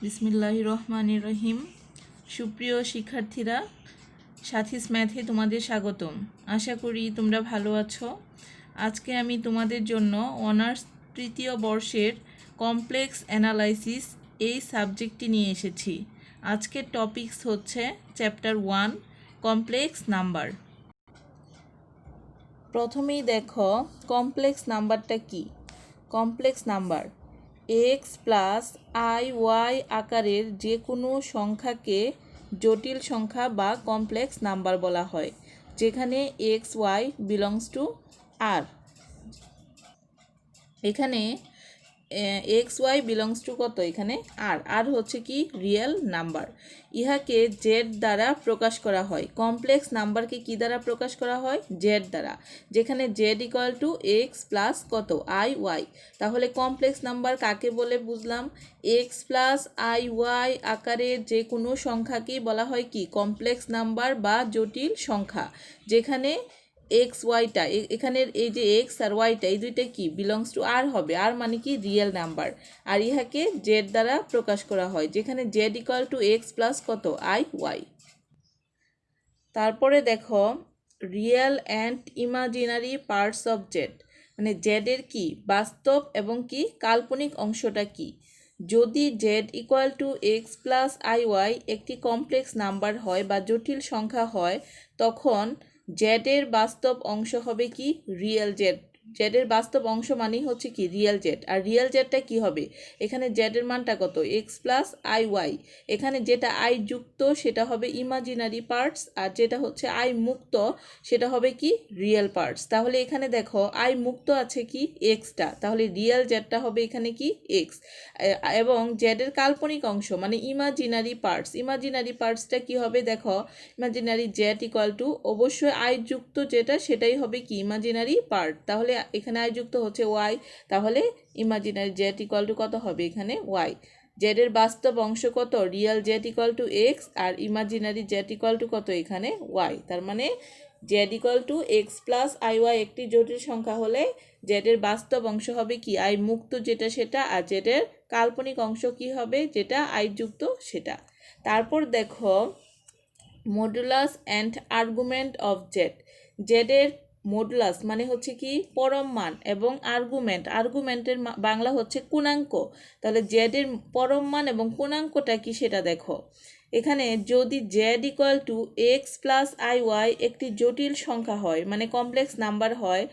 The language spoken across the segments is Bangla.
বিসমিল্লাহির রহমানির রহিম। সুপ্রিয় শিক্ষার্থীরা, সাথীস ম্যাথে তোমাদের স্বাগতম। আশা করি তোমরা ভালো আছো। আজকে আমি তোমাদের জন্য অনার্স তৃতীয় বর্ষের কমপ্লেক্স অ্যানালাইসিস এই সাবজেক্টটি নিয়ে এসেছি। আজকের টপিকস হচ্ছে চ্যাপ্টার 1 কমপ্লেক্স নাম্বার। প্রথমেই দেখো কমপ্লেক্স নাম্বারটা কি। Complex number x plus I y আকারের যে কোনো সংখ্যাকে জটিল সংখ্যা বা কমপ্লেক্স নাম্বার বলা হয়, যেখানে এক্স ওয়াই বিলংস টু আর। এখানে এক্স ওয়াই বিলংস টু কত, এখানে আর। আর হচ্ছে কি রিয়েল নাম্বার। ইহাকে জেড দ্বারা প্রকাশ করা হয়। কমপ্লেক্স নাম্বারকে কি দ্বারা প্রকাশ করা হয়? জেড দ্বারা, যেখানে Z equal to x plus কত আই ওয়াই। তাহলে কমপ্লেক্স নাম্বার কাকে বলে বুঝলাম? এক্স প্লাস আই ওয়াই আকারের যে কোনো সংখ্যাকেই বলা হয় কি কমপ্লেক্স নাম্বার বা জটিল সংখ্যা, যেখানে এক্স ওয়াইটা এখানের এই যে এক্স আর ওয়াইটা এই দুইটা কি বিলংস টু আর হবে। আর মানে কি রিয়েল নাম্বার। আর ইহাকে জেড দ্বারা প্রকাশ করা হয়, যেখানে Z equal to x plus কত আই ওয়াই। তারপরে দেখো real and imaginary parts of Z, মানে জেডের কি বাস্তব এবং কি কাল্পনিক অংশটা কি। যদি Z equal to x plus I y একটি কমপ্লেক্স নাম্বার হয় বা জটিল সংখ্যা হয়, তখন জেডের বাস্তব অংশ হবে কি রিয়েল জেড। জেডের বাস্তব অংশ মানেই হচ্ছে কি রিয়েল জেড। আর রিয়েল জেডটা কি হবে? এখানে জেডের মানটা কত এক্স প্লাস আই ওয়াই। এখানে যেটা আই যুক্ত সেটা হবে ইমাজিনারি পার্টস, আর যেটা হচ্ছে আই মুক্ত সেটা হবে কি রিয়েল পার্টস। তাহলে এখানে দেখো আই মুক্ত আছে কি এক্সটা, তাহলে রিয়েল জেডটা হবে এখানে কি এক্স। এবং জেডের কাল্পনিক অংশ মানে ইমাজিনারি পার্টস, ইমাজিনারি পার্টসটা কি হবে দেখো, ইমাজিনারি জেড ইকুয়াল টু অবশ্যই আই যুক্ত যেটা সেটাই হবে কি ইমাজিনারি পার্ট। তাহলে এখানে আই যুক্ত হচ্ছে ওয়াই, তাহলে ইমাজিনারি জেড ইকুয়াল টু কত হবে এখানে ওয়াই। জেডের বাস্তব অংশ কত real z equal to x, আর ইমাজিনারি জেড ইকুয়াল টু কত এখানে ওয়াই। তার মানে z equal to x plus I y একটি জটিল সংখ্যা হলে জেডের বাস্তব অংশ হবে কি আই মুক্ত যেটা সেটা, আর জেডের কাল্পনিক অংশ কি হবে যেটা আই যুক্ত সেটা। তারপর দেখো modulus and argument of Z. জেডের মডুলাস মানে হচ্ছে কি পরম মান, এবং আর্গুমেন্ট, আর্গুমেন্টের বাংলা হচ্ছে পূর্ণাঙ্ক। তাহলে জেডের পরম মান এবং পূর্ণাঙ্কটা কি সেটা দেখো। এখানে যদি Z equal to x plus I y একটি জটিল সংখ্যা হয় মানে কমপ্লেক্স নাম্বার হয়,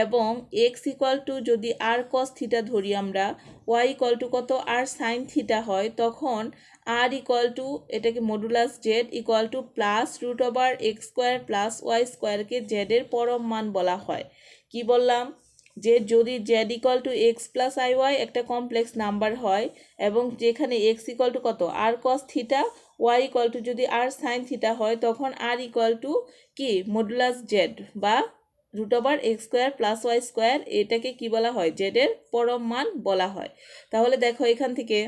এবং এক্স ইকুয়াল টু যদি আর কস থিটা ধরি আমরা, ওয়াই ইকুয়াল টু কত আর সাইন থিটা হয়, তখন আর ইকুয়াল টু এটাকে modulus Z equal to plus root over x square plus Y স্কোয়ারকে জেডের পরম মান বলা হয়। কি বললাম? যে যদি Z equal to x plus I Y একটা কমপ্লেক্স নাম্বার হয়, এবং যেখানে এক্স ইকুয়াল টু কত R cos theta, Y equal to যদি আর সাইন থিটা হয়, তখন আর ইকুয়াল টু কি মডুলাস জেড বা root over x square plus Y square, এটাকে কি বলা হয় জেডের পরম মান বলা হয়। তাহলে দেখো এখান থেকে,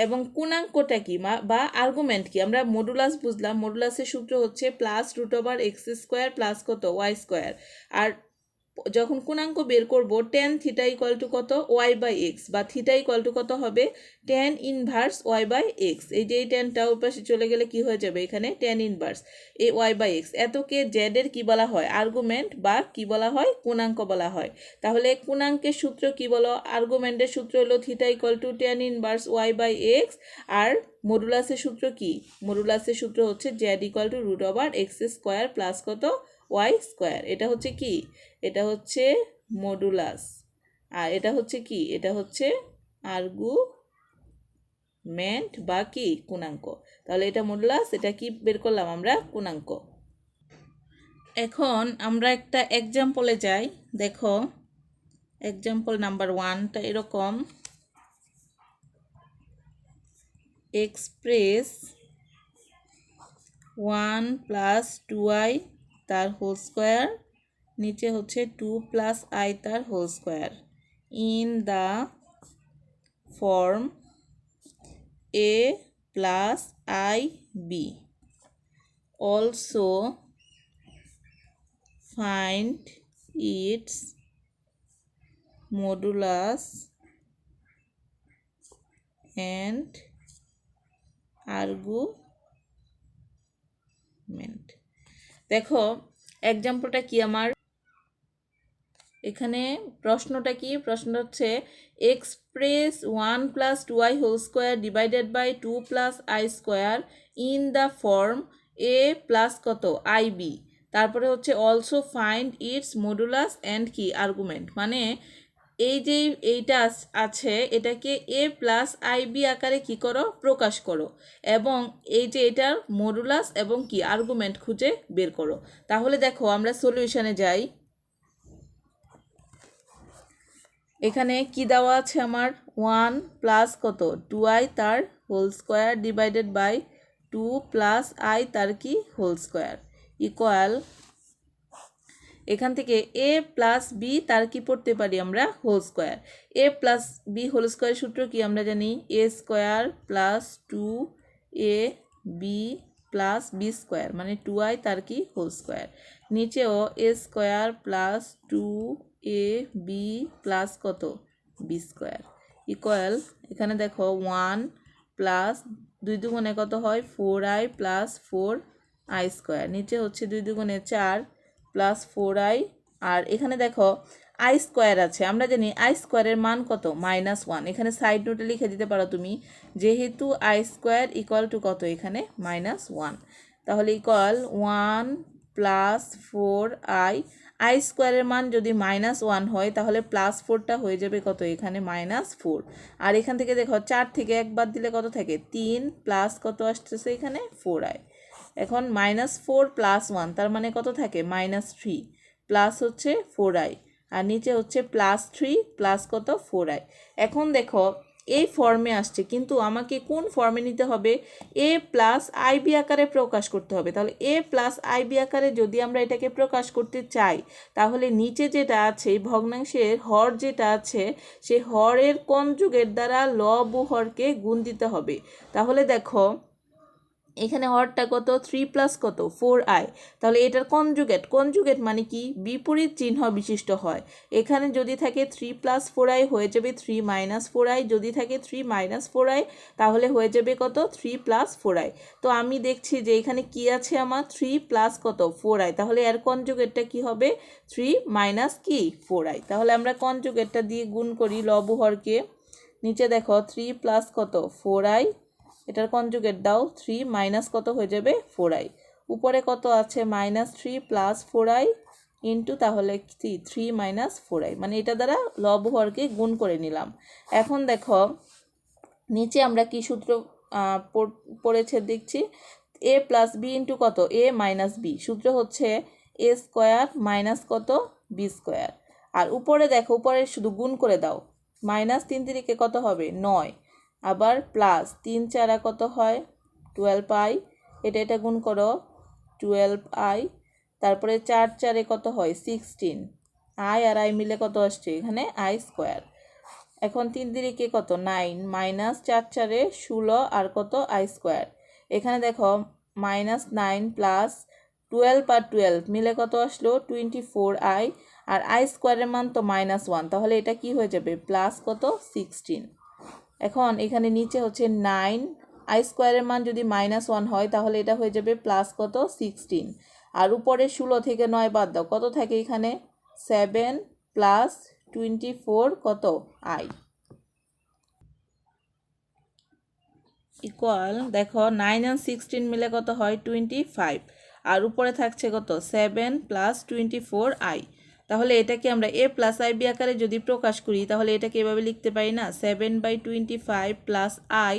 এবং পূর্ণাঙ্কটা কি বা আর্গুমেন্ট কি, আমরা মডুলাস বুঝলাম, মডুলাসের সূত্র হচ্ছে plus root over x square plus কত ওয়াই স্কোয়ার। আর যখন পূর্ণাঙ্ক বের করবো টেন থিটা ইকুয়াল টু কত ওয়াই বাই এক্স, বা থিটা ইকুয়াল টু কত হবে tan inverse Y by x. এই যে এই টেনটা ওর পাশে চলে গেলে কি হয়ে যাবে এখানে টেন ইনভার্স এ ওয়াই বাই এক্স। এতকে জেডের কি বলা হয় আর্গুমেন্ট, বা কি বলা হয় পূর্ণাঙ্ক বলা হয়। তাহলে পূর্ণাঙ্কের সূত্র কি বলো, আর্গুমেন্টের সূত্র হলো theta equal to tan inverse Y by X. আর মডুলাসের সূত্র কি, মডুলাসের সূত্র হচ্ছে Z equal to root over x square plus কত ওয়াই স্কোয়ার। এটা হচ্ছে কি, এটা হচ্ছে মডুলাস, আর এটা হচ্ছে কি, এটা হচ্ছে আর্গুমেন্ট বা কি পূর্ণাঙ্ক। তাহলে এটা মডুলাস, এটা কি বের করলাম আমরা পূর্ণাঙ্ক। এখন আমরা একটা এক্সাম্পলে যাই। দেখো এক্সাম্পল নাম্বার 1টা এরকম, এক্সপ্রেস 1 প্লাস 2i তার হোল স্কোয়ার, নিচে হচ্ছে 2 প্লাস আই তার whole square in the form a plus i b. Also find its modulus and argument. দেখো এক্সাম্পলটা কি আমার, এখানে প্রশ্নটা কি, প্রশ্নটা হচ্ছে express 1+2i² divided by 2+i² in the form a plus কত ib, তারপরে হচ্ছে also find its modulus and কি আর্গুমেন্ট। মানে এই যে এইটা আছে এটাকে a প্লাস আইবি আকারে কি করো, প্রকাশ করো, এবং এই যে এটার মডুলাস এবং কি আর্গুমেন্ট খুঁজে বের করো। তাহলে দেখো আমরা সলিউশনে যাই। এখানে কি দেওয়া আছে আমার, 1 প্লাস কত 2i তার whole square divided by 2 plus i তার কি হোল স্কোয়ার ইকুয়াল, এখান থেকে a প্লাস বি তার কি পড়তে পারি আমরা whole square. a plus b whole square সূত্র কি আমরা জানি, a square plus 2a b plus b square, মানে 2i তার কি হোল স্কোয়ার। নিচেও a square plus 2a b plus কত বি স্কোয়ার ইকুয়াল, এখানে দেখো 1 প্লাস 2 দুগুণে কত হয় 4i প্লাস 4i স্কোয়ার, নিচে হচ্ছে 2 দুগুণে 4 প্লাস 4i, আর এখানে দেখো আই স্কোয়ার আছে, আমরা জানি আই স্কোয়ারের মান কত -1। এখানে সাইড নোটে লিখে দিতে পারো তুমি, যেহেতু আই স্কোয়ার ইকুয়াল টু কত এখানে -1, তাহলে ইকুয়াল 1 প্লাস 4i, আই স্কোয়ারের মান যদি -1 হয় তাহলে +4টা হয়ে যাবে কত এখানে -4, আর এখান থেকে দেখো 4 থেকে 1 বাদ দিলে কত থাকে 3 প্লাস কত আসতেছে এখানে 4i। এখন -4 প্লাস 1 তার মানে কত থাকে -3, প্লাস হচ্ছে 4i, আর নিচে হচ্ছে +3 প্লাস কত 4i। এখন দেখো এই ফর্মে আসছে, কিন্তু আমাকে কোন ফর্মে নিতে হবে, a প্লাস আইবি আকারে প্রকাশ করতে হবে। তাহলে a প্লাস আইবি আকারে যদি আমরা এটাকে প্রকাশ করতে চাই, তাহলে নিচে যেটা আছে ভগ্নাংশের হর যেটা আছে সেই হরের কনজুগেট দ্বারা লব ও হরকে গুণ দিতে হবে। তাহলে দেখো এখানে হরটা কত 3 প্লাস কত 4i, তাহলে এটার কনজুগেট মানে কি বিপরীত চিহ্ন বিশিষ্ট হয়। এখানে যদি থাকে 3 প্লাস 4i হয়ে যাবে 3 মাইনাস 4i, যদি থাকে 3 মাইনাস 4i তাহলে হয়ে যাবে কত 3 প্লাস 4i। তো আমি দেখছি যে এখানে কি আছে আমার 3 প্লাস কত 4i, তাহলে এর কনজুগেটটা কি হবে 3 মাইনাস কি 4i। তাহলে আমরা কনজুগেটটা দিয়ে গুণ করি লব ও হরকে, নিচে দেখো 3 প্লাস কত 4i, এটার কনজুগেট দাও 3 মাইনাস কত হয়ে যাবে 4i, উপরে কত আছে -3 প্লাস 4i ইন্টু তাহলে 3 মাইনাস 4i, মানে এটা দ্বারা লব হরকে গুণ করে নিলাম। এখন দেখো নিচে আমরা কি সূত্র পড়েছে দেখছি, a প্লাস বি ইন্টু কত a মাইনাস বি, সূত্র হচ্ছে a স্কোয়ার মাইনাস কত বি স্কোয়ার, আর উপরে দেখো উপরে শুধু গুণ করে দাও, -3 তিরিকে কত হবে 9, আবার প্লাস 3 4 কত হয় 12i, এটা গুণ করো 12i, তারপরে 4 4 কত হয় 16, i আর i মিলে কত আসছে এখানে i স্কোয়ার। এখন 3 তিরিকে কত 9, মাইনাস 4 4 16 আর কত i স্কোয়ার। এখানে দেখো -9 প্লাস 12 আর 12 মিলে কত আসলো 24i, আর i স্কোয়ারের মান তো -1, তাহলে এটা কি হয়ে যাবে প্লাস কত 16। এখন এখানে নিচে হচ্ছে 9, আই স্কোয়ারের মান যদি -1 হয় তাহলে এটা হয়ে যাবে প্লাস কত 16, আর উপরে 16 থেকে 9 বাদ দাও কত থাকে এখানে 7 প্লাস 24 কত আই ইকুয়াল, দেখো 9 আর 16 মিলে কত হয় 25, আর উপরে থাকছে কত 7 প্লাস 24i। তাহলে এটাকে আমরা a প্লাস আই বি আকারে যদি প্রকাশ করি তাহলে এটাকে এভাবে লিখতে পারি না, 7/25 প্লাস i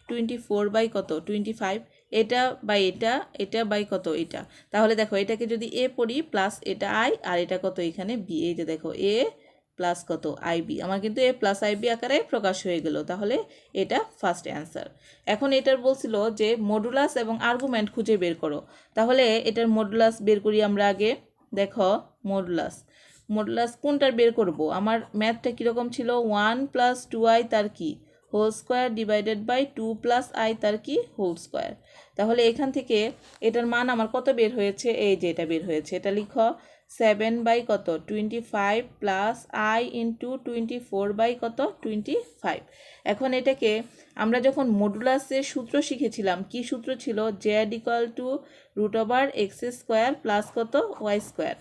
24 বাই কত 25, এটা বাই এটা বাই কত এটা। তাহলে দেখো এটাকে যদি a পড়ি প্লাস এটা i, আর এটা কত এখানে b, এই যে দেখো a প্লাস কত আইবি, আমার কিন্তু a প্লাস আইবি আকারে প্রকাশ হয়ে গেল। তাহলে এটা ফার্স্ট অ্যান্সার। এখন এটার বলছিল যে মডুলাস এবং আর্গুমেন্ট খুঁজে বের করো, তাহলে এটার মডুলাস বের করি আমরা আগে। দেখো মডুলাস কোনটার বের করব, আমার ম্যাথটা কীরকম ছিল 1 প্লাস 2i তার কি whole square divided by 2 plus i তার কি হোল স্কোয়ার। তাহলে এখান থেকে এটার মান আমার কত বের হয়েছে, এই যে এটা বের হয়েছে, এটা লিখো 7 বাই কত 25 প্লাস আই ইন্টু 24 বাই কত 25। এখন এটাকে আমরা যখন মডুলাসের সূত্র শিখেছিলাম, কি সূত্র ছিল? Z equal to root over x square plus কত ওয়াই স্কোয়ার।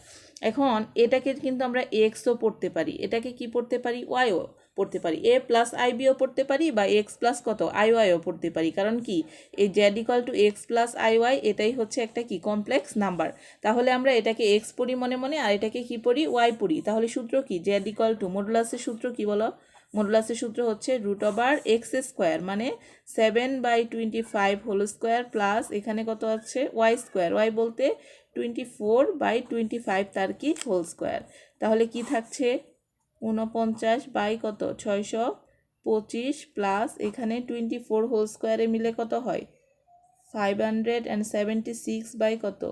এখন এটাকে কিন্তু আমরা এক্সও পড়তে পারি, এটাকে কি পড়তে পারি? ওয়াইও পড়তে পারি, এ প্লাস আই বিও পড়তে পারি, বা এক্স প্লাস কত আই ওয়াইও পড়তে পারি। কারণ কি, এই z equal to x plus I y এটাই হচ্ছে একটা কি কমপ্লেক্স নাম্বার। তাহলে আমরা এটাকে এক্স পড়ি মনে মনে, আর এটাকে কি পড়ি? ওয়াই পড়ি। তাহলে সূত্র কি? জেড ইকুয়াল টু মডুলাসের সূত্র কি বলো? মডুলাসের সূত্র হচ্ছে রুট ওভার এক্স স্কোয়ার মানে 7/25 হোল স্কোয়ার প্লাস এখানে কত আছে ওয়াই স্কোয়ার, ওয়াই বলতে 24/25 তার কি হোল স্কোয়ার। তাহলে কি থাকছে? 49 বাই কত 625 প্লাস এখানে 24 হোল স্কোয়ারে মিলে কত হয়? 576 বাই কত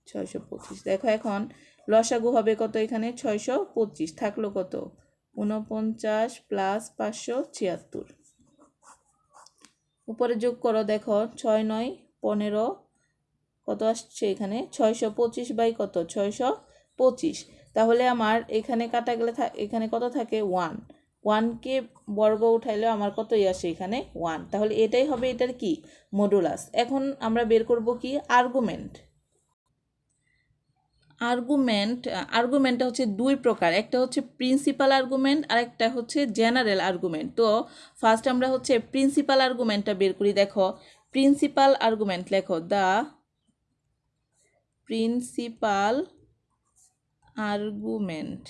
625। দেখো এখন লসাগু হবে কত? এখানে 625 থাকলো কত 49 প্লাস 576। উপরে যোগ করো, দেখো 6 9 15 কত আসছে? এখানে 625 বাই কত 625। তাহলে আমার এখানে কাটা গেলে এখানে কত থাকে? 1। 1কে বর্গ উঠাইলেও আমার কতই আসে? এখানে 1। তাহলে এটাই হবে এটার কি মডুলাস। এখন আমরা বের করব কি আর্গুমেন্ট। আর্গুমেন্টটা হচ্ছে দুই প্রকার, একটা হচ্ছে প্রিন্সিপাল আর্গুমেন্ট আর একটা হচ্ছে জেনারেল আর্গুমেন্ট। তো ফার্স্ট আমরা হচ্ছে প্রিন্সিপাল আর্গুমেন্টটা বের করি। দেখো প্রিন্সিপাল আর্গুমেন্ট লেখো, দ্য প্রিন্সিপাল আর্গুমেন্ট।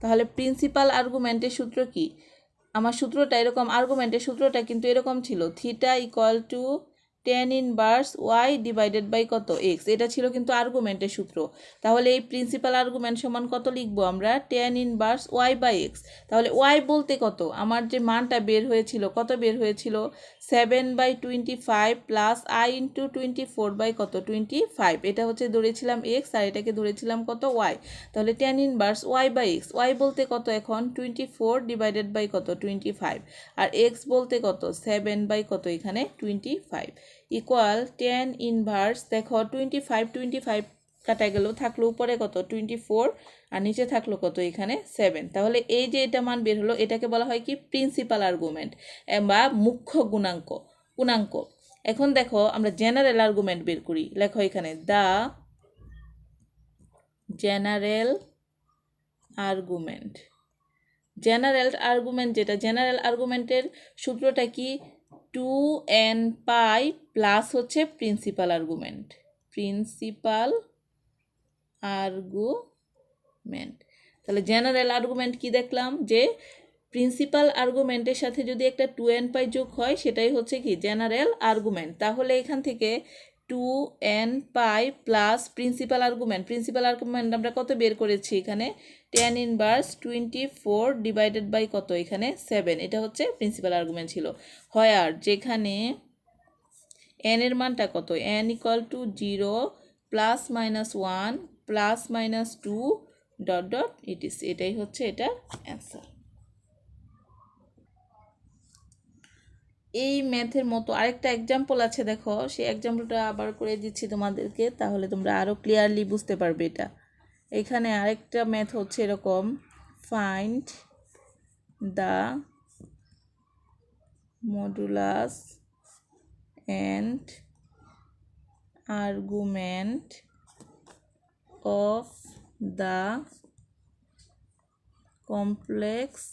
তাহলে প্রিন্সিপাল আর্গুমেন্টের সূত্র কি? আমার সূত্রটা এরকম, আর্গুমেন্টের সূত্রটা কিন্তু এরকম ছিল, theta equal to tan inverse y divided by কত এক্স। এটা ছিল কিন্তু আর্গুমেন্টের সূত্র। তাহলে এই প্রিন্সিপাল আর্গুমেন্ট সমান কত লিখবো আমরা? tan inverse Y by x. তাহলে ওয়াই বলতে কত? আমার যে মানটা বের হয়েছিল, কত বের হয়েছিল? 7/25 প্লাস আই ইন্টু 24 বাই কত 25। এটা হচ্ছে ধরেছিলাম এক্স আর এটাকে ধরেছিলাম কত ওয়াই। তাহলে tan inverse Y by x, y বলতে কত এখন? 24 ডিভাইডেড বাই কত 25, আর এক্স বলতে কত 7 বাই কত এখানে 25 ইকুয়াল tan ইনভার্স। দেখো 25 কাটা গেল, থাকলো উপরে কত 24 আর নিচে থাকলো কত এখানে 7। তাহলে এই যে এটা মান বের হলো, এটাকে বলা হয় কি প্রিন্সিপাল আর্গুমেন্ট বা মুখ্য গুণাঙ্ক। এখন দেখো আমরা জেনারেল আর্গুমেন্ট বের করি। লেখো এখানে the general argument. General argument যেটা, জেনারেল আর্গুমেন্টের সূত্রটা কি? 2n পাই প্লাস হচ্ছে প্রিন্সিপাল আর্গুমেন্ট। তাহলে জেনারেল আর্গুমেন্ট কি দেখলাম? যে প্রিন্সিপাল আর্গুমেন্টের সাথে যদি একটা 2n পাই যোগ হয় সেটাই হচ্ছে কি জেনারেল আর্গুমেন্ট। তাহলে এখান থেকে 2n পাই প্লাস প্রিন্সিপাল আর্গুমেন্ট আমরা কত বের করেছি? এখানে tan ইনভার্স 24 ডিভাইডেড বাই কত এখানে 7। এটা হচ্ছে প্রিন্সিপাল আর্গুমেন্ট ছিল। হয় আর যেখানে n এর মানটা কত? n equal to 0 plus minus 1 plus minus 2 dot dot etc. এটাই হচ্ছে এটার অ্যান্সার। এই ম্যাথের মতো আরেকটা এক্সাম্পল আছে, দেখো সেই এক্সাম্পলটা আবার করে দিচ্ছি তোমাদেরকে, তাহলে তোমরা আরও ক্লিয়ারলি বুঝতে পারবে এটা। এখানে আরেকটা ম্যাথ হচ্ছে এরকম, find the modulus and argument of the complex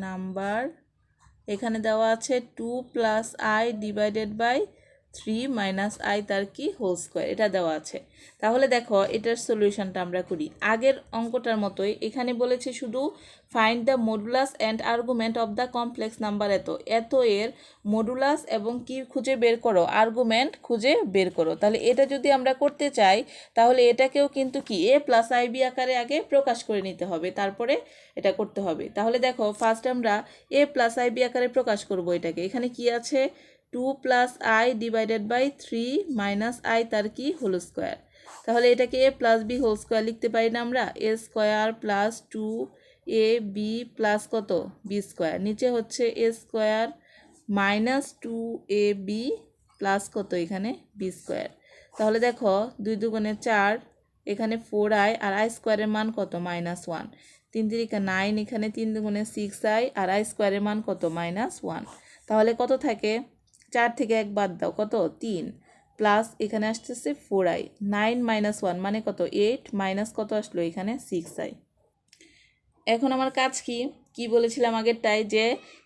number. এখানে দেওয়া আছে 2 plus i divided by 3 minus i তার কি হোল স্কোয়ার, এটা দেওয়া আছে। তাহলে দেখো এটার সলিউশনটা আমরা করি আগের অঙ্কটার মতোই। এখানে বলেছে শুধু find the modulus and argument of the complex number এত এর মডুলাস এবং কি খুঁজে বের করো? আর্গুমেন্ট খুঁজে বের করো। তাহলে এটা যদি আমরা করতে চাই তাহলে এটাকেও কিন্তু কি এ প্লাস আই বি আকারে আগে প্রকাশ করে নিতে হবে, তারপরে এটা করতে হবে। তাহলে দেখো ফার্স্ট আমরা এ প্লাস আই বি আকারে প্রকাশ করব এটাকে। এখানে কি আছে? 2 plus i divided by 3 minus i তার কি হোল স্কোয়ার। তাহলে এটাকে a plus b whole square লিখতে পারি না আমরা? A square plus 2 a b plus কত বি স্কোয়ার, নিচে হচ্ছে a square minus 2 a b plus কত এখানে বি স্কোয়ার। তাহলে দেখো 2 দুগুণে 4, এখানে 4i আর i স্কোয়ারের মান কত -1, 3 3 9, এখানে 3 দুগুণে 6i আর i স্কোয়ারের মান কত -1। তাহলে কত থাকে, 4 থেকে 1 বাদ দাও, কত 3, প্লাস এখানে আসতেছে 4i, 9 - 1 মানে কত 8, মাইনাস কত আসলো এখানে 6i। এখন আমার কাজ কি কি বলেছিলাম আগেরটাই, যে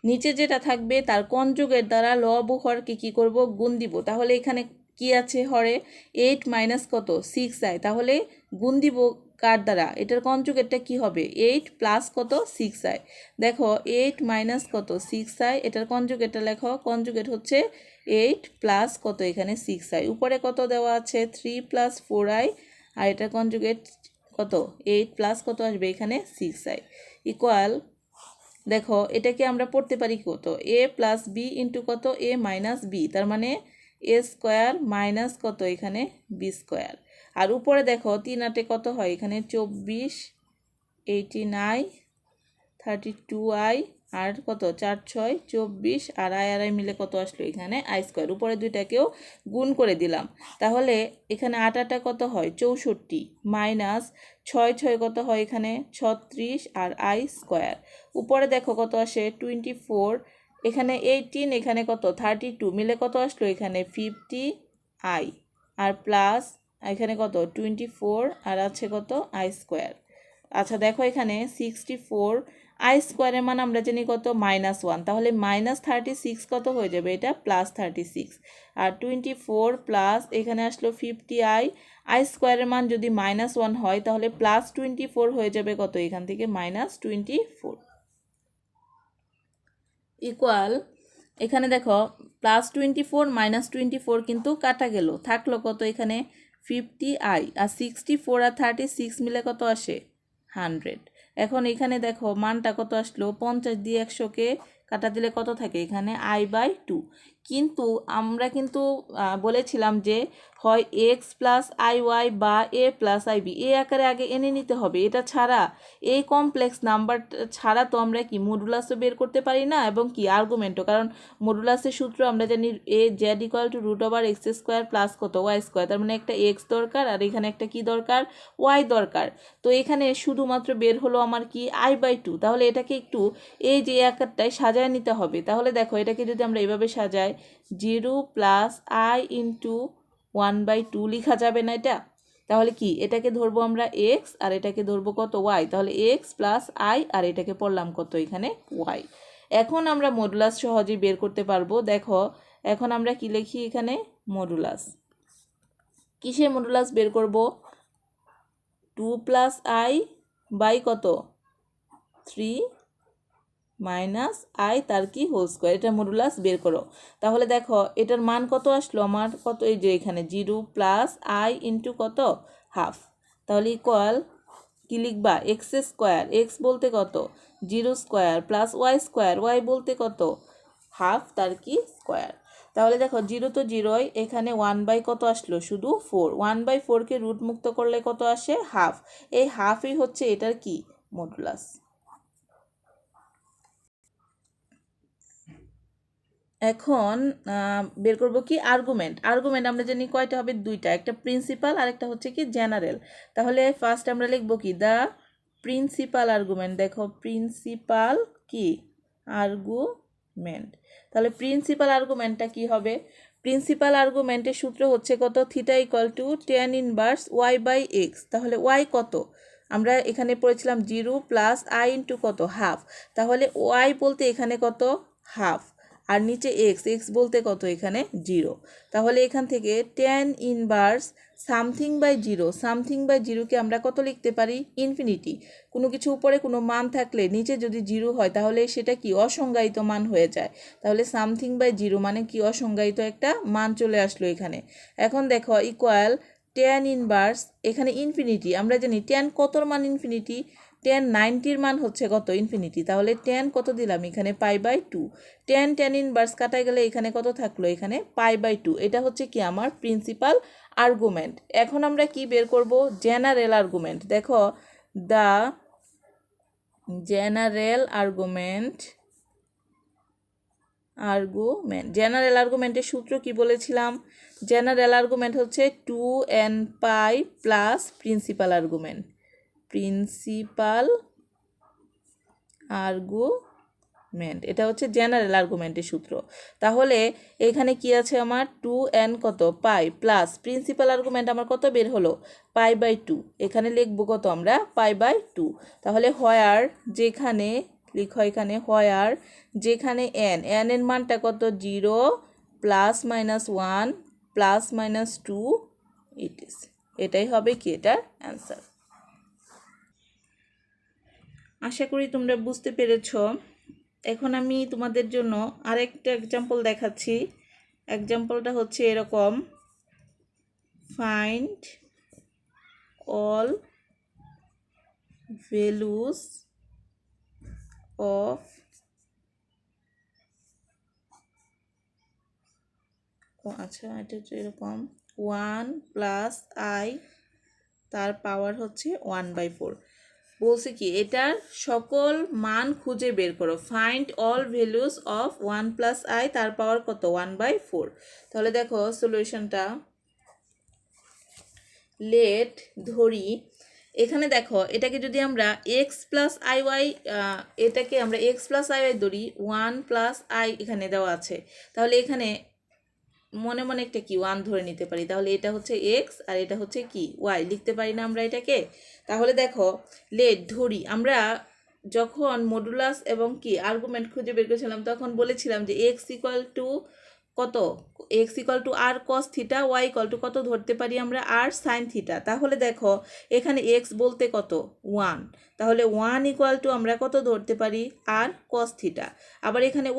নিচে যেটা থাকবে তার কনজুগেট দ্বারা লব ও হরকে কী করব, গুণ দিব। তাহলে এখানে কি আছে হরে 8 মাইনাস কত 6i, তাহলে গুণ দিব কার দ্বারা, এটার কনজুগেটটা কি হবে 8 প্লাস কত 6i। দেখো 8 মাইনাস কত 6i, এটার কনজুগেটটা লেখো, কনজুগেট হচ্ছে 8 প্লাস কত এখানে 6i, উপরে কত দেওয়া আছে 3 প্লাস 4i, আর এটার কনজুগেট কত 8 প্লাস কত আসবে এখানে 6i ইকুয়াল, দেখো এটাকে আমরা পড়তে পারি কত a প্লাস বি ইন্টু কত a মাইনাস বি, তার মানে a স্কোয়ার মাইনাস কত এখানে b স্কোয়ার। আর উপরে দেখো 3 8 কত হয় এখানে 24, 89, 32i আর কত 4 6 24, আর আই মিলে কত আসলো এখানে i স্কোয়ার, উপরে দুইটাকেও গুণ করে দিলাম। তাহলে এখানে 8 8 কত হয় 64, মাইনাস 6 6 কত হয় এখানে 36 আর i স্কোয়ার, উপরে দেখো কত আসে 24, এখানে 18, এখানে কত 32 মিলে কত আসলো এখানে 50i, আর প্লাস এখানে কত 24 আর আছে কত i স্কোয়ার। আচ্ছা দেখো এখানে 64, i স্কোয়ারের মান আমরা জানি কত -1, তাহলে -36 কত হয়ে যাবে এটা +36, আর 24 প্লাস এখানে আসলো 50i, i স্কোয়ারের মান যদি -1 হয় তাহলে +24 হয়ে যাবে কত এখান থেকে -24 ইকুয়াল, এখানে দেখো +24 -24 কিন্তু কাটা গেল, থাকলো কত এখানে 50i, আর 64 আর 36 মিলে কত আসে 100। এখন এখানে দেখো মানটা কত আসলো 50 দিয়ে 100কে কাটা দিলে কত থাকে এখানে i/2, কিন্তু আমরা কিন্তু বলেছিলাম যে হয় এক্স প্লাস আই ওয়াই বা এ প্লাস আই বি, এ আকারে আগে এনে নিতে হবে, এটা ছাড়া এই কমপ্লেক্স নাম্বার ছাড়া তো আমরা কি মডুলাসও বের করতে পারি না এবং কি আর্গুমেন্টও, কারণ মডুলাসের সূত্র আমরা জানি A Z equal two √x² plus কত y², তার মানে একটা এক্স দরকার আর এখানে একটা কি দরকার ওয়াই দরকার। তো এখানে শুধুমাত্র বের হলো আমার কি i/2, তাহলে এটাকে একটু এই যে আকারটায় সাজায় নিতে হবে। তাহলে দেখো এটাকে যদি আমরা এভাবে সাজাই 0 প্লাস i ইন্টু 1/2 লিখা যাবে না এটা, তাহলে কি এটাকে ধরবো আমরা x আর এটাকে ধরবো কত y, তাহলে x প্লাস i আর এটাকে পড়লাম কত এখানে y। এখন আমরা মডুলাস সহজেই বের করতে পারবো। দেখো এখন আমরা কি লিখি এখানে মডুলাস, কিসের মডুলাস বের করব 2 প্লাস i বাই কত 3 মাইনাস i তার কি হোল স্কোয়ার, এটা মডুলাস বের করো। তাহলে দেখো এটার মান কত আসলো আমার কত, এই যে এখানে 0 প্লাস i ইন্টু কত হাফ, তাহলে ইকুয়াল কি লিখবা x² x বলতে কত 0 স্কোয়ার প্লাস y² y বলতে কত হাফ তার কি স্কোয়ার। তাহলে দেখো 0 তো 0ই, এখানে 1/, কত আসলো শুধু 4, 1/4কে রুট মুক্ত করলে কত আসে হাফ, এই হাফই হচ্ছে এটার কি মডুলাস। এখন বের করব কি আর্গুমেন্ট, আর্গুমেন্ট আমরা জানি কয়টা হবে দুইটা, একটা প্রিন্সিপাল আর একটা হচ্ছে কি জেনারেল। তাহলে ফার্স্ট আমরা লিখব কি দ্য প্রিন্সিপাল আর্গুমেন্ট, দেখো প্রিন্সিপাল কি আর্গুমেন্ট, তাহলে প্রিন্সিপাল আর্গুমেন্টটা কি হবে, প্রিন্সিপাল আর্গুমেন্টের সূত্র হচ্ছে কত theta equal to tan inverse y/x, তাহলে y কত আমরা এখানে পড়েছিলাম 0 প্লাস i ইন্টু কত হাফ, তাহলে y বলতে এখানে কত হাফ আর নিচে x বলতে কত এখানে 0, তাহলে এখান থেকে tan ইনভার্স সামথিং/0 কে আমরা কত লিখতে পারি ইনফিনিটি, কোনো কিছু উপরে কোনো মান থাকলে নিচে যদি 0 হয় তাহলে সেটা কি অসংজ্ঞায়িত মান হয়ে যায়, তাহলে সামথিং/0 মানে কি অসংজ্ঞায়িত একটা মান চলে আসলো এখানে। এখন দেখো ইকুয়াল tan ইনভার্স, এখানে ইনফিনিটি আমরা জানি tan কতর মান ইনফিনিটি, tan 90-র মান হচ্ছে কত ইনফিনিটি, তাহলে tan কত দিলাম এখানে π/2, tan ইনভার্স কাটা গেলে এখানে কত থাকলো এখানে π/2, এটা হচ্ছে কি আমার প্রিন্সিপাল আর্গুমেন্ট। এখন আমরা কি বের করব জেনারেল আর্গুমেন্ট, দেখো the general argument argument. General আর্গুমেন্টের সূত্র কি বলেছিলাম? জেনারেল আর্গুমেন্ট হচ্ছে 2n পাই plus principal argument. Principal argument, এটা হচ্ছে জেনারেল আর্গুমেন্টের সূত্র। তাহলে এখানে কি আছে আমার 2n কত পাই প্লাস প্রিন্সিপাল আর্গুমেন্ট আমার কত বের হলো π/2। এখানে লিখবো কত আমরা π/2। তাহলে হোয়ার যেখানে লিখো এখানে হোয়ার যেখানে n এর মানটা কত 0 ±1 ±2 ইটিস। এটাই হবে কি এটার অ্যান্সার। আশা করি তোমরা বুঝতে পেরেছ। এখন আমি তোমাদের জন্য আরেকটা এক্সাম্পল দেখাচ্ছি। এক্সাম্পলটা হচ্ছে এরকম, ফাইন্ড অল ভ্যালুস অফ আচ্ছা এটা হচ্ছে এরকম 1 + i তার পাওয়ার হচ্ছে 1/4। বলছে কি এটার সকল মান খুঁজে বের করো। Find all values of 1 + i তার পাওয়ার কত 1/4। তাহলে দেখো সলিউশনটা, লেট ধরি এখানে দেখো এটাকে যদি আমরা x + iy এটাকে আমরা x + iy ধরি, 1 + i এখানে দেওয়া আছে, তাহলে এখানে মনে মনে একটা কি 1 ধরে নিতে পারি। তাহলে এটা হচ্ছে x আর এটা হচ্ছে কি y, লিখতে পারি না আমরা এটাকে? তাহলে দেখো লেট ধরি আমরা যখন মডুলাস এবং কি আর্গুমেন্ট খুঁজে বের করেছিলাম তখন বলেছিলাম যে x = কত, x = r cos θ, y = কত ধরতে পারি আমরা r sin θ। তাহলে দেখো এখানে x বলতে কত 1, তাহলে 1 = আমরা কত ধরতে পারি r cos θ। আবার এখানে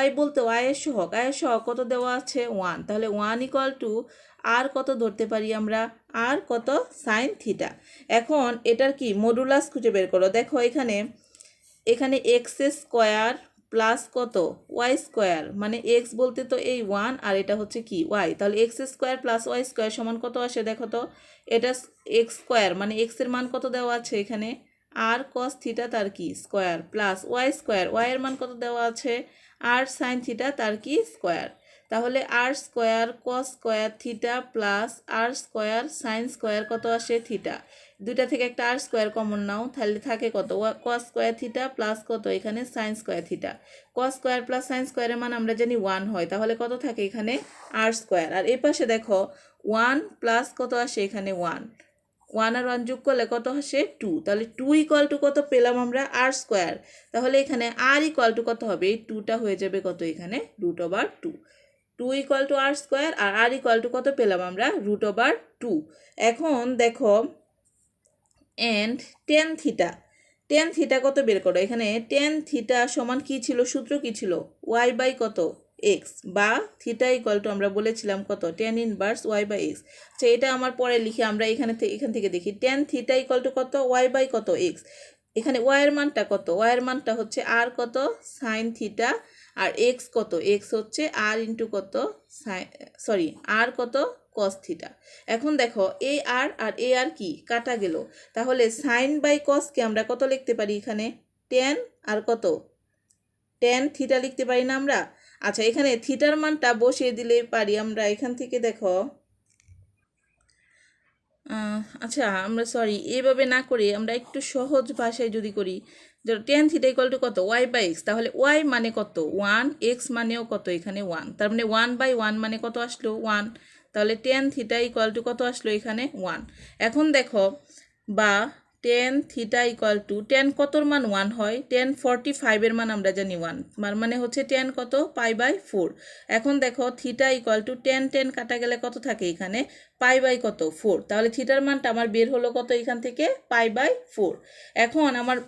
y বলতে y এর সহগ কত দেওয়া আছে 1, তাহলে 1 = r কত ধরতে পারি আমরা r কত sin θ। এখন এটার কি মডুলাস খুঁজে বের করো। দেখো এখানে x² প্লাস কত y² মানে x বলতে তো এই 1 আর এটা হচ্ছে কি y, তাহলে x² + y² সমান কত আসে দেখো তো, এটা x² মানে x এর মান কত দেওয়া আছে এখানে r cos θ তার কি স্কয়ার প্লাস y² y এর মান কত দেওয়া আছে r sin θ তার কি স্কয়ার। তাহলে r² cos² θ plus r² sin² কত আসে θ। দুইটা থেকে একটা r² কমন নাও, তাহলে থাকে কত cos² θ প্লাস কত এখানে sin² θ। cos² প্লাস sin² এর মান আমরা জানি 1 হয়, তাহলে কত থাকে এখানে r²। আর এই পাশে দেখো 1 প্লাস কত আসে এখানে 1 আর 1 যোগ করলে কত আসে 2, তাহলে 2 = কত পেলাম আমরা r²। তাহলে এখানে r = কত হবে, এই 2টা হয়ে যাবে কত এখানে √2। 2 = r² আর r = কত পেলাম আমরা √2। এখন দেখো and tan θ কত বের করো। এখানে tan θ সমান কি ছিল, সূত্র কি ছিল y/ কত x, বা θ = আমরা বলেছিলাম কত tan ইনভার্স y/x। আচ্ছা এটা আমার পরে লিখে আমরা এখান থেকে দেখি tan θ = কত y/ কত x। এখানে y এর মানটা কত, y এর মানটা হচ্ছে r কত sin θ আর x কত, x হচ্ছে r ইন্টু কত r কত cos θ। এখন দেখো এই r আর এই r কি কাটা গেল, তাহলে sin বাই cos কে আমরা কত লিখতে পারি এখানে tan আর কত tan θ লিখতে পারি না আমরা। আচ্ছা এখানে থিটার মানটা বসিয়ে দিলে পারি আমরা এখান থেকে দেখো আচ্ছা আমরা এইভাবে না করে আমরা একটু সহজ ভাষায় যদি করি, tan θ = কত y/x, তাহলে y মানে কত 1, x মানেও কত এখানে 1, তার মানে 1/1 মানে কত আসলো 1, তাহলে tan θ = কত আসলো এখানে 1। এখন দেখো বা tan θ = tan কতর মান 1 হয়, tan 45 এর মান আমরা জানি 1, মানে হচ্ছে tan কত π/4। এখন দেখো θ = tan কাটা গেলে কত থাকে এখানে কত 4, তাহলে থিটার মানটা আমার বের হলো কত এখান থেকে π/4। এখন আমার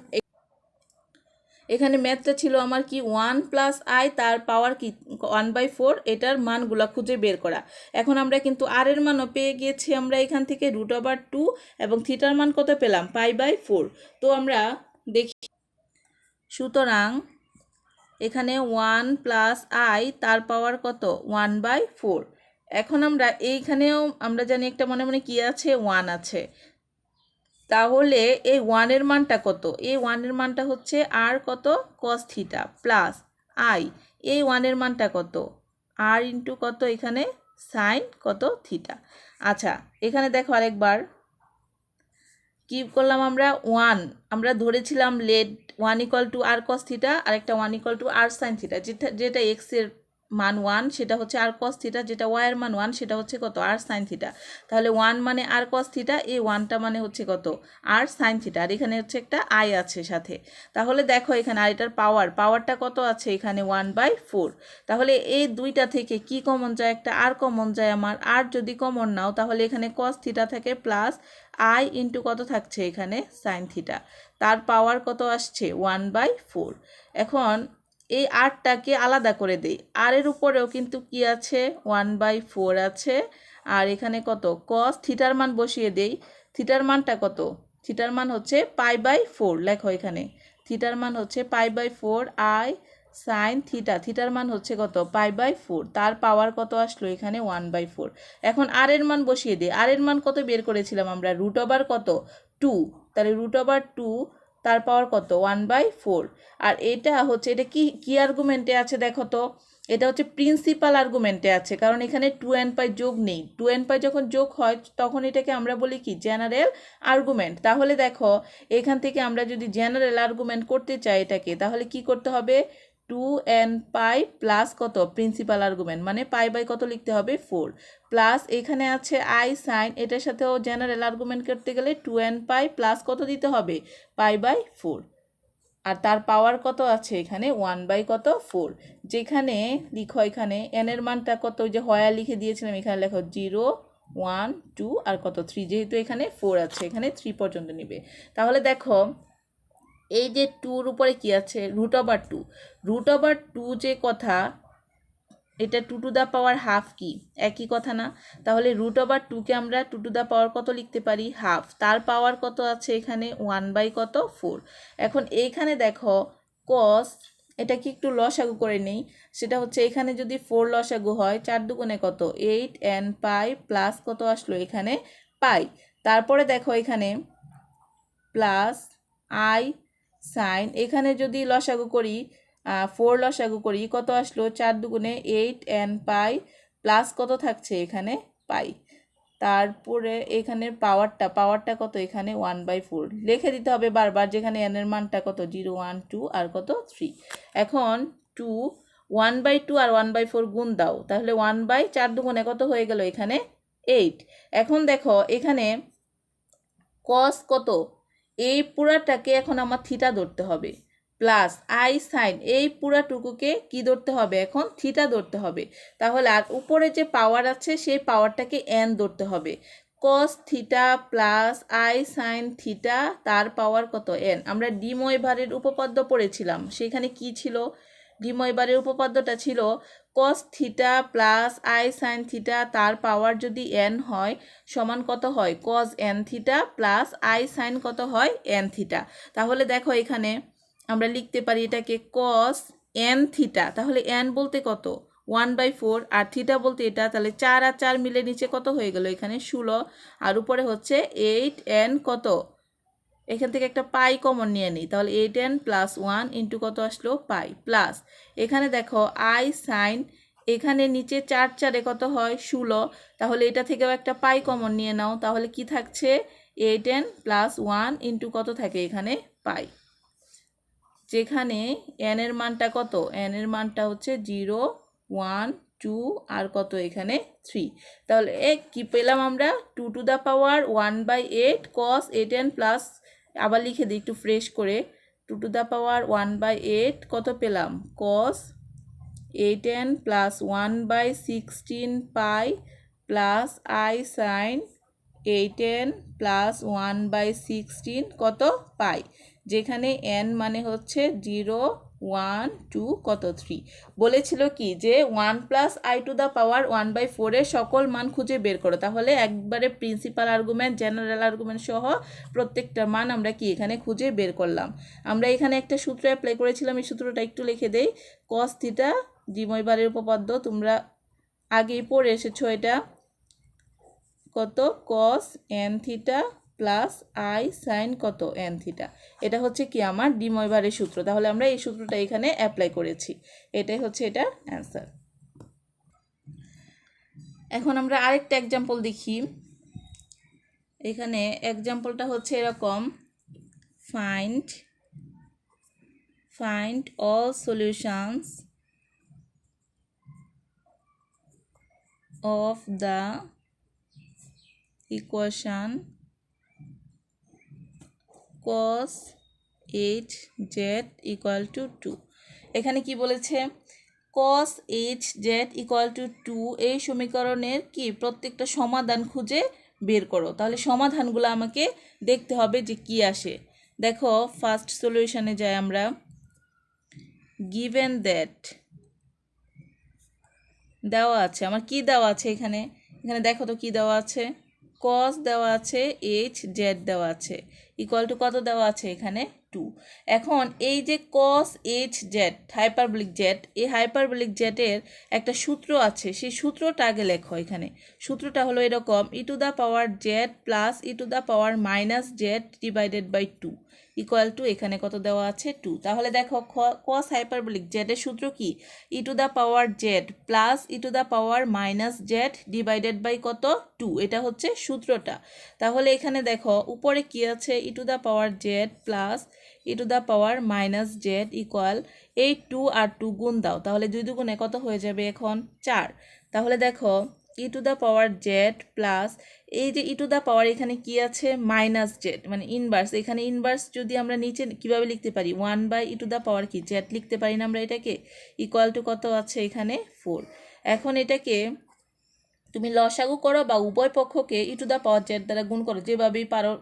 এখানে ম্যাথটা ছিল আমার কি 1 + i তার পাওয়ার কি 1/4, এটার মানগুলো খুঁজে বের করা। এখন আমরা কিন্তু r এর মানও পেয়ে গিয়েছি আমরা এখান থেকে √2 এবং থিটার মান কত পেলাম π/4। তো আমরা দেখি, সুতরাং এখানে 1 + i তার পাওয়ার কত 1/4। এখন আমরা এইখানেও আমরা জানি একটা মনে মনে কি আছে 1 আছে, তাহলে এই 1 এর মানটা কত, এই 1 এর মানটা হচ্ছে r কত cos θ প্লাস আই, এই ওয়ানের মানটা কত, আর ইন্টু কত এখানে সাইন কত থিটা। আচ্ছা এখানে দেখো আরেকবার কি করলাম আমরা, আমরা ধরেছিলাম লেট 1 = আর কস থিটা, আর একটা 1 = আর সাইন থিটা, যেটা এক্স এর মান 1 সেটা হচ্ছে আর কস থিটা, যেটা ওয়াই এর মান 1 সেটা হচ্ছে কত আর সাইন থিটা। তাহলে 1 মানে আর কস থিটা, এই 1টা মানে হচ্ছে কত আর সাইন থিটা, আর এখানে হচ্ছে একটা আই আছে সাথে। তাহলে দেখো এখানে আর এটার পাওয়ারটা কত আছে এখানে 1/4। তাহলে এই দুইটা থেকে কি কমন যায়, একটা আর কমন যায় আমার, আর যদি কমন নাও তাহলে এখানে কস থিটা থাকে প্লাস আই ইন্টু কত থাকছে এখানে সাইন থিটা, তার পাওয়ার কত আসছে 1/4। এখন এই আরটাকে আলাদা করে দেই, আর এর উপরেও কিন্তু কি আছে 1/4 আছে, আর এখানে কত কস থিটার মান বসিয়ে দেই। থিটার মানটা কত, থিটার মান হচ্ছে π/4, লেখো এখানে থিটার মান হচ্ছে π/4 আই সাইন থিটা, থিটার মান হচ্ছে কত π/4, তার পাওয়ার কত আসলো এখানে 1/4। এখন আর এর মান বসিয়ে দিই, আর এর মান কত বের করেছিলাম আমরা, √ কত 2, তাহলে √2 তার পাওয়ার কত 1/4। আর এটা হচ্ছে, এটা কি আর্গুমেন্টে আছে দেখো তো, এটা হচ্ছে প্রিন্সিপাল আর্গুমেন্টে আছে, কারণ এখানে 2n π যোগ নেই। 2n π যখন যোগ হয় তখন এটাকে আমরা বলি কি জেনারেল আর্গুমেন্ট। তাহলে দেখো এখান থেকে আমরা যদি জেনারেল আর্গুমেন্ট করতে চাই এটাকে, তাহলে কি করতে হবে, 2n π প্লাস কত প্রিন্সিপাল আর্গুমেন্ট, মানে কত লিখতে হবে 4, প্লাস এখানে আছে আই সাইন, এটার সাথেও জেনারেল আর্গুমেন্ট করতে গেলে 2n π প্লাস কত দিতে হবে π/4, আর তার পাওয়ার কত আছে এখানে 1/4। যেখানে লিখো এখানে এন এর মানটা কত, ওই যে হয়া লিখে দিয়েছিলাম, এখানে লেখো 0 1 2 আর কত 3, যেহেতু এখানে 4 আছে এখানে 3 পর্যন্ত নিবে। তাহলে দেখো এই যে 2-র উপরে কি আছে √2 যে কথা, এটা 2^½ কি একই কথা না, তাহলে √2কে আমরা 2^² কত লিখতে পারি হাফ, তার পাওয়ার কত আছে এখানে 1/4। এখন এইখানে দেখো কস, এটা কি একটু লসাগু করে নেই, সেটা হচ্ছে এখানে যদি 4 লসাগু হয় 4 দুগুণে কত 8n π প্লাস কত আসলো এখানে পাই, তারপরে দেখো এখানে প্লাস আই সাইন, এখানে যদি লসাগু করি 4 লসাগু করি কত আসলো 4 দুগুণে 8n π প্লাস কত থাকছে এখানে পাই, তারপরে এখানে পাওয়ারটা কত এখানে 1/4 লিখে দিতে হবে বারবার, যেখানে n এর মানটা কত 0 1 2 আর কত 3। এখন 1/2 আর 1/4 গুণ দাও, তাহলে 1/4 দুগুণে কত হয়ে গেল এখানে 8। এখন দেখো এখানে কস কত, এই পুরাটাকে এখন আমার থিটা ধরতে হবে, প্লাস আই সাইন, এই পুরাটুকুকে কি ধরতে হবে এখন থিটা ধরতে হবে। তাহলে আর উপরে যে পাওয়ার আছে সেই পাওয়ারটাকে এন ধরতে হবে, কস theta plus I sine theta, তার পাওয়ার কত এন। আমরা ডি ময়ভারের উপপাদ্য পড়েছিলাম, সেখানে কি ছিল, ডি ময়ভারের উপপাদ্যটা ছিল cos theta plus I sine theta তার পাওয়ার যদি এন হয় সমান কত হয় cos N theta plus I sine কত হয় এন থিটা। তাহলে দেখো এখানে আমরা লিখতে পারি এটাকে কস এন থিটা, তাহলে এন বলতে কত 1/4, আর থিটা বলতে এটা, তাহলে 4 আর 4 মিলে নিচে কত হয়ে গেল এখানে 16, আর উপরে হচ্ছে 8n কত, এখান থেকে একটা পাই কমন নিয়ে নিই, তাহলে 8n + 1 ইন্টু কত আসলো পাই, প্লাস এখানে দেখো আই সাইন, এখানে নিচে 4 4 কত হয় 16, তাহলে এটা থেকেও একটা পাই কমন নিয়ে নাও, তাহলে কি থাকছে 8n + 1 ইন্টু কত থাকে এখানে পাই, যেখানে n এর মানটা কত, n এর মানটা হচ্ছে 0 1 2 আর কত এখানে 3। তাহলে কি পেলাম আমরা 2^1/8 cos 8n প্লাস, আবার লিখে দিই একটু ফ্রেশ করে, 2^1/8 কত পেলাম cos 8n plus 1/16 pi plus I sign 8n plus 1/16 কত পাই, যেখানে n মানে হচ্ছে 0 1 2 কত 3। বলেছিল কি যে 1 + i⁴ এর সকল মান খুঁজে বের করো, তাহলে একবারে প্রিন্সিপাল আর্গুমেন্ট জেনারেল আর্গুমেন্ট সহ প্রত্যেকটা মান আমরা কি এখানে খুঁজে বের করলাম। আমরা এখানে একটা সূত্র অ্যাপ্লাই করেছিলাম, এই সূত্রটা একটু লিখে দেই, cos থিটা ডি ময়ভারের উপপাদ্য তোমরা আগেই পড়ে এসেছো, এটা কত cos n theta plus I sine কত এন থিটা। এটা হচ্ছে কি আমার ডি ময়বারের সূত্র। তাহলে আমরা এই সূত্রটা এখানে অ্যাপ্লাই করেছি, এটাই হচ্ছে এটার অ্যান্সার। এখন আমরা আরেকটা এক্সাম্পল দেখি। এখানে এক্সাম্পলটা হচ্ছে এরকম, find all solutions of the equation cos hz equal to 2। এখানে কি বলেছে, cos hz equal to 2 এই সমীকরণের কি প্রত্যেকটা সমাধান খুঁজে বের করো। তাহলে সমাধানগুলো আমাকে দেখতে হবে যে কি আসে। দেখো ফার্স্ট সলিউশনে যাই আমরা। given that দেওয়া আছে আমার, কি দেওয়া আছে এখানে, এখানে দেখো তো কি দেওয়া আছে, cos দেওয়া আছে, hz দেওয়া আছে, ইকুয়াল টু কত দেওয়া আছে এখানে 2। এখন এই যে cos hz হাইপারবলিক জেড, এই হাইপারবলিক জেডের একটা সূত্র আছে, সেই সূত্রটা আগে লেখো। এখানে সূত্রটা হলো এরকম, E to the power Z plus E to the power minus Z divided by 2 equal to এখানে কত দেওয়া আছে 2। তাহলে দেখো cos হাইপারবলিক জেডের সূত্র কি, E to the power Z plus E to the power minus Z divided by কত 2, এটা হচ্ছে সূত্রটা। তাহলে এখানে দেখো উপরে কি আছে, E to the power Z plus E to the power minus Z equal এই 2 আর 2 গুণ দাও, তাহলে 2 দুগুণে কত হয়ে যাবে এখন 4। তাহলে দেখো E to the power Z plus এই যে ই টু দ্য পাওয়ার এখানে কি আছে মাইনাস জেড, মানে ইনভার্স। এখানে ইনভার্স যদি আমরা নিচে কিভাবে লিখতে পারি, 1 by E to the power কি জেড লিখতে পারি না আমরা এটাকে, ইকুয়াল টু কত আছে এখানে 4। এখন এটাকে তুমি লসাগু করো বা উভয় পক্ষকে E to the power Z দ্বারা গুণ করো, যেভাবেই পারো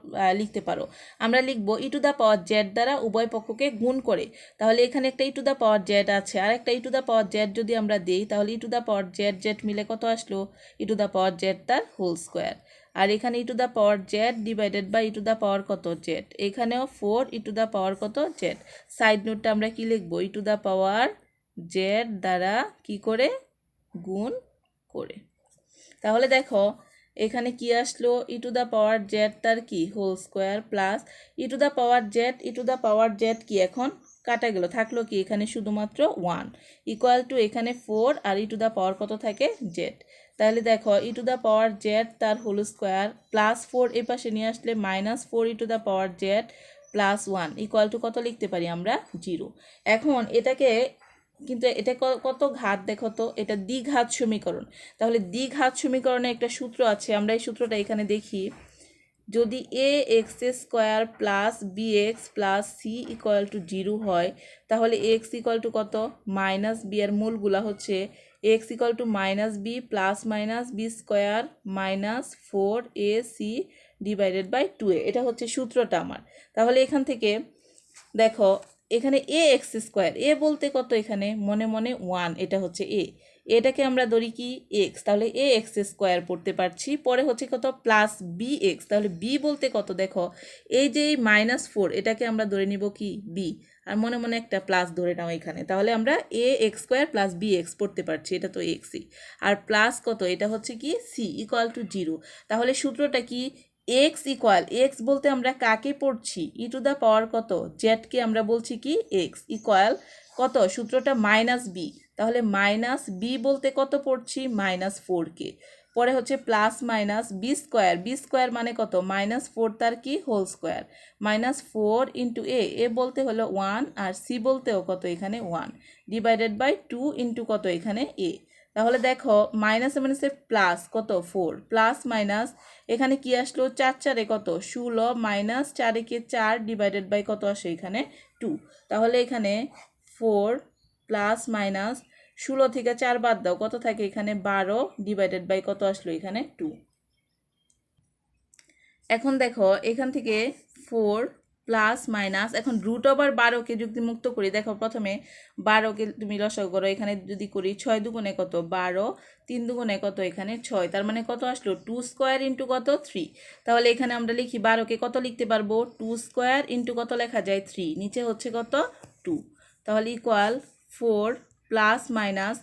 লিখতে পারো। আমরা লিখবো E to the power Z দ্বারা উভয় পক্ষকে গুণ করে। তাহলে এখানে একটা E to the power Z আছে, আর একটা E to the power Z যদি আমরা দিই, তাহলে E to the power Z Z মিলে কত আসলো, ই টু দ্য পাওয়ার জেড তার হোল স্কোয়ার। আর এখানে E to the power z divided by E to the power কত জেড, এখানেও 4 ই টু দ্য পাওয়ার কত জেড। সাইড নোটটা আমরা কি লিখবো, E to the power Z দ্বারা কি করে গুণ করে। তাহলে দেখো এখানে কি আসলো, ই টু দ্য পাওয়ার জেড তার কি whole square plus E to the power z, e to the power z কি এখন কাটা গেল, থাকলো কি এখানে শুধুমাত্র 1 ইকুয়াল টু এখানে 4 আর ই টু দ্য পাওয়ার কত থাকে জেড। তাহলে দেখো E to the power Z তার হোল স্কোয়ার প্লাস 4 এই পাশে নিয়ে আসলে minus 4 E to the power Z plus 1 equal to কত লিখতে পারি আমরা 0। এখন এটাকে কিন্তু এটা কত ঘাত দেখো তো, এটা দ্বিঘাত সমীকরণ। তাহলে দ্বিঘাত সমীকরণে একটা সূত্র আছে, আমরা এই সূত্রটা এখানে দেখি। যদি A X square plus B X plus C equal to 0 হয়, তাহলে এক্স ইকুয়াল টু কত মাইনাস বি, এর মূলগুলা হচ্ছে X equal to minus B plus minus B square minus 4ac divided by 2a, এটা হচ্ছে সূত্রটা আমার। তাহলে এখান থেকে দেখো এখানে এ এক্স স্কোয়ার, এ বলতে কত এখানে মনে মনে 1, এটা হচ্ছে এ, এটাকে আমরা ধরি কি এক্স, তাহলে এ এক্স স্কোয়ার পড়তে পারছি। পরে হচ্ছে কত প্লাস বি এক্স, তাহলে বি বলতে কত দেখো এই যে -4 এটাকে আমরা ধরে নিব কি বি, আর মনে মনে একটা প্লাস ধরে নাও এখানে। তাহলে আমরা A X square plus B X পড়তে পারছি, এটা তো এক্সই, আর প্লাস কত এটা হচ্ছে কি সি ইকুয়াল টু 0। তাহলে সূত্রটা কি, এক্স ইকুয়াল, এক্স বলতে আমরা কাকে পড়ছি ই টু দ্য পাওয়ার কত জেডকে আমরা বলছি কি এক্স ইকুয়াল কত, সূত্রটা মাইনাস বি, তাহলে মাইনাস বি বলতে কত পড়ছি -4কে, পরে হচ্ছে plus minus B square, b square মানে কত -4 তার কি হোল স্কোয়ার, -4 ইন্টু এ বলতে হলো 1 আর সি বলতেও কত এখানে 1 ডিভাইডেড বাই 2 ইন্টু কত এখানে এ। তাহলে দেখো মাইনাসে মাইনাসে প্লাস কত 4 প্লাস মাইনাস এখানে কি আসলো 4 4 কত 16 মাইনাস 4 কে 4 ডিভাইডেড বাই কত আসে এখানে 2। তাহলে এখানে 4 প্লাস মাইনাস 16 থেকে 4 বাদ দাও কত থাকে এখানে 12 ডিভাইডেড বাই কত আসলো এখানে 2। এখন দেখো এখান থেকে 4 প্লাস মাইনাস, এখন রুট ওভার 12কে যদি মুক্ত করি, দেখো প্রথমে 12কে তুমি লসাগু করো, এখানে যদি করি 6 দুগুণে কত 12, 3 দুগুণে কত এখানে 6, তার মানে কত আসলো 2 স্কোয়ার ইন্টু কত 3। তাহলে এখানে আমরা লিখি 12কে কত লিখতে পারবো 2 স্কোয়ার ইন্টু কত লেখা যায় 3, নিচে হচ্ছে কত 2, তাহলে ইকুয়াল 4 প্লাস মাইনাস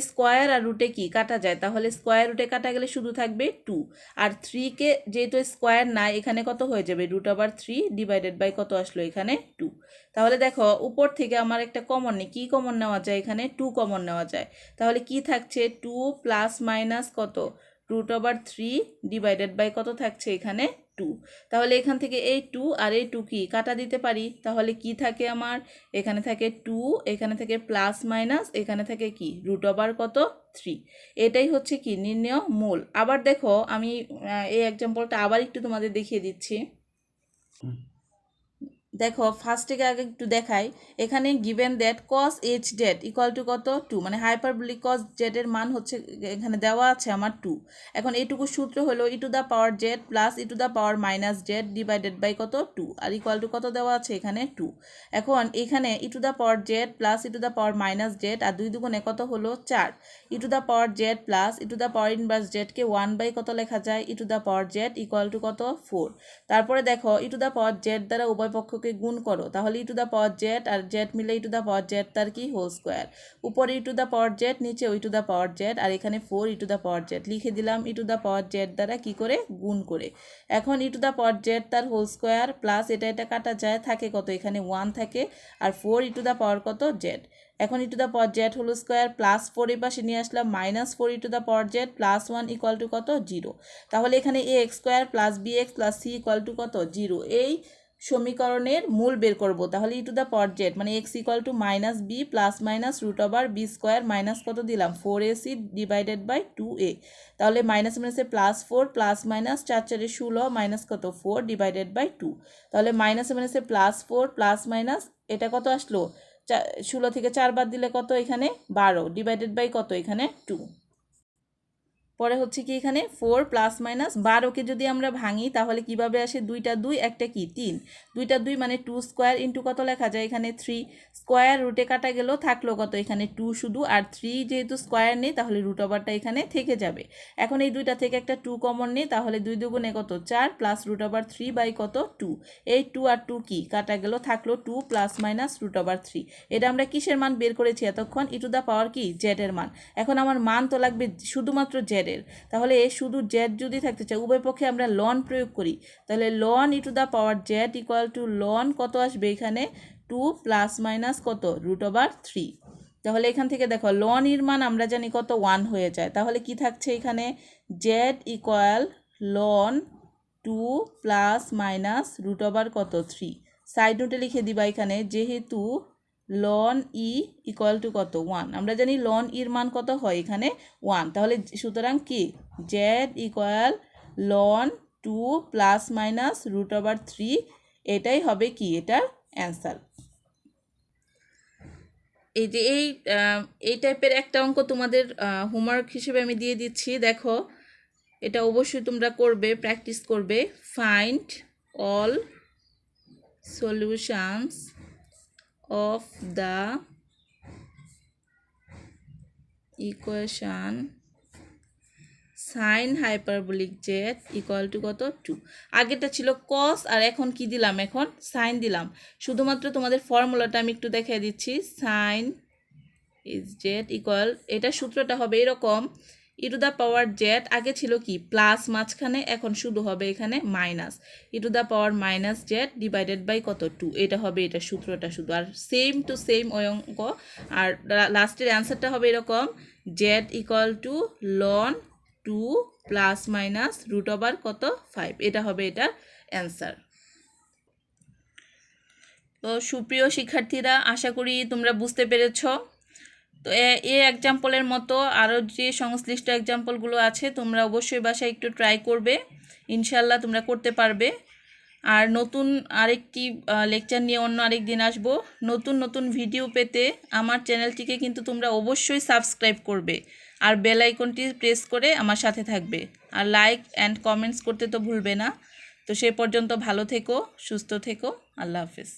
স্কোয়ার আর রুটে কি কাটা যায়, তাহলে স্কোয়ার রুটে কাটা গেলে শুধু থাকবে 2, আর 3কে যেহেতু স্কোয়ার না এখানে কত হয়ে যাবে √3 ডিভাইডেড বাই কত আসলো এখানে 2। তাহলে দেখো উপর থেকে আমার একটা কমন নেই, কি কমন নেওয়া যায় এখানে 2 কমন নেওয়া যায়, তাহলে কি থাকছে 2 প্লাস মাইনাস কত √3 ডিভাইডেড বাই কত থাকছে এখানে 2। তাহলে এখান থেকে এই 2 আর এই 2 কি কাটা দিতে পারি, তাহলে কি থাকে আমার এখানে থাকে 2, এখানে থেকে প্লাস মাইনাস, এখানে থাকে কি কত 3। এটাই হচ্ছে কি নির্ণেয় মূল। আবার দেখো আমি এই এক্সাম্পলটা আবার একটু তোমাদের দেখিয়ে দিচ্ছি। দেখো ফার্স্ট থেকে আগে একটু দেখাই, এখানে given that cos h z equal to কত 2, মানে হাইপারবোলিক cos z এর মান হচ্ছে এখানে দেওয়া আছে আমার 2। এখন এইটুকু সূত্র হলো e⁻z plus e⁻−z divided by কত 2, আর ইকুয়াল টু কত দেওয়া আছে এখানে 2। এখন এখানে e⁻z প্লাস e⁻−z আর 2 দুগুণে কত হলো 4, e⁻z plus e⁻−z K 1 by কত লেখা যায় e⁻z ইকুয়াল টু কত 4। তারপরে দেখো e⁻z দ্বারা উভয় পক্ষকে গুণ করো, তাহলে e⁻z আর z মিলে e⁻z তার কি হোল স্কোয়ার, উপরে e⁻z নিচে e⁻z আর এখানে 4 e⁻z লিখে দিলাম e⁻z দ্বারা কি করে গুণ করে। এখন e⁻z তার হোল স্কোয়ার প্লাস এটা কাটা যায়, থাকে কত এখানে 1 থাকে, আর 4 e⁻ কত z। এখন e⁻z হোল স্কোয়ার প্লাস 4 এর পাশে নিয়ে আসলাম -4 e⁻z প্লাস 1 ইকুয়াল টু কত 0। তাহলে এখানে ax square plus bx plus c equal to কত 0, এই সমীকরণের মূল বের করব। তাহলে e⁻z মানে x equal to -b plus minus √b square minus কত দিলাম 4ac ডিভাইডেড বাই 2a। তাহলে মাইনাস মাইনাসে প্লাস 4 প্লাস মাইনাস 4 4 16 মাইনাস কত 4 ডিভাইডেড বাই 2। তাহলে মাইনাস মাইনাসে প্লাস 4 প্লাস মাইনাস এটা কত আসলো 16 থেকে 4 বাদ দিলে কত এখানে 12 ডিভাইডেড বাই কত এখানে 2। পরে হচ্ছে কি এখানে 4 প্লাস মাইনাস 12কে যদি আমরা ভাঙি তাহলে কিভাবে আসে 2টা 2 একটা কি 3, 2টা 2 মানে 2 স্কোয়ার ইন্টু কত লেখা যায় এখানে 3, স্কোয়ার রুটে কাটা গেল থাকলো কত এখানে 2 শুধু, আর 3 যেহেতু স্কোয়ার নেই তাহলে √টা এখানে থেকে যাবে। এখন এই দুইটা থেকে একটা 2 কমন নেই, তাহলে 2 দুগুণে কত 4 প্লাস √3 বাই কত 2, এই 2 আর 2 কি কাটা গেল থাকলো 2 প্লাস মাইনাস √3। এটা আমরা কিসের মান বের করেছি এতক্ষণ e⁻ কি z এর মান। এখন আমার মান তো লাগবে শুধুমাত্র z এর, তাহলে শুধু z যদি থাকতে চাই উভয় পক্ষে আমরা লন প্রয়োগ করি, তাহলে loan e⁻z equal to loan কত আসবে এখানে 2 প্লাস মাইনাস কত √3। তাহলে এখান থেকে দেখো লন এর মান আমরা জানি কত 1 হয়ে যায়, তাহলে কি থাকছে এখানে z equal ln 2 plus minus কত 3। সাইড নোটে লিখে দিবা এখানে যেহেতু লন ই ইকুয়াল টু কত 1, আমরা জানি লন ইর মান কত হয় এখানে 1, তাহলে সুতরাং কি z equal ln 2 plus minus √3, এটাই হবে কি এটার অ্যান্সার। এই যে এই টাইপের একটা অঙ্ক তোমাদের হোমওয়ার্ক হিসেবে আমি দিয়ে দিচ্ছি, দেখো এটা অবশ্যই তোমরা করবে, প্র্যাকটিস করবে। Find all solutions of the equation sin hyperbolic z equal to কত 2। আগেটা ছিল cos আর এখন কি দিলাম এখন sin দিলাম, শুধুমাত্র তোমাদের ফর্মুলাটা আমি একটু দেখিয়ে দিচ্ছি। sin is z ইকুয়াল, এটা সূত্রটা হবে এরকম e⁻z আগে ছিল কি প্লাস মাঝখানে, এখন শুধু হবে এখানে মাইনাস e⁻−z ডিভাইডেড বাই কত 2, এটা হবে এটা সূত্রটা শুধু, আর সেম টু সেম ওই অঙ্ক। আর লাস্টের অ্যান্সারটা হবে এরকম z equal to ln 2 plus minus কত 5, এটা হবে এটার অ্যান্সার। তো সুপ্রিয় শিক্ষার্থীরা, আশা করি তোমরা বুঝতে পেরেছো। তো এই এক্সাম্পলের মতো আরও যে সংশ্লিষ্ট এক্সাম্পলগুলো আছে তোমরা অবশ্যই বাসায় একটু ট্রাই করবে, ইনশাল্লাহ তোমরা করতে পারবে। আর নতুন আরেকটি লেকচার নিয়ে অন্য আরেক দিন আসবো। নতুন নতুন ভিডিও পেতে আমার চ্যানেলটিকে কিন্তু তোমরা অবশ্যই সাবস্ক্রাইব করবে আর বেল আইকনটি প্রেস করে আমার সাথে থাকবে, আর লাইক অ্যান্ড কমেন্টস করতে তো ভুলবে না। তো সে পর্যন্ত ভালো থেকো, সুস্থ থেকো, আল্লাহ হাফেজ।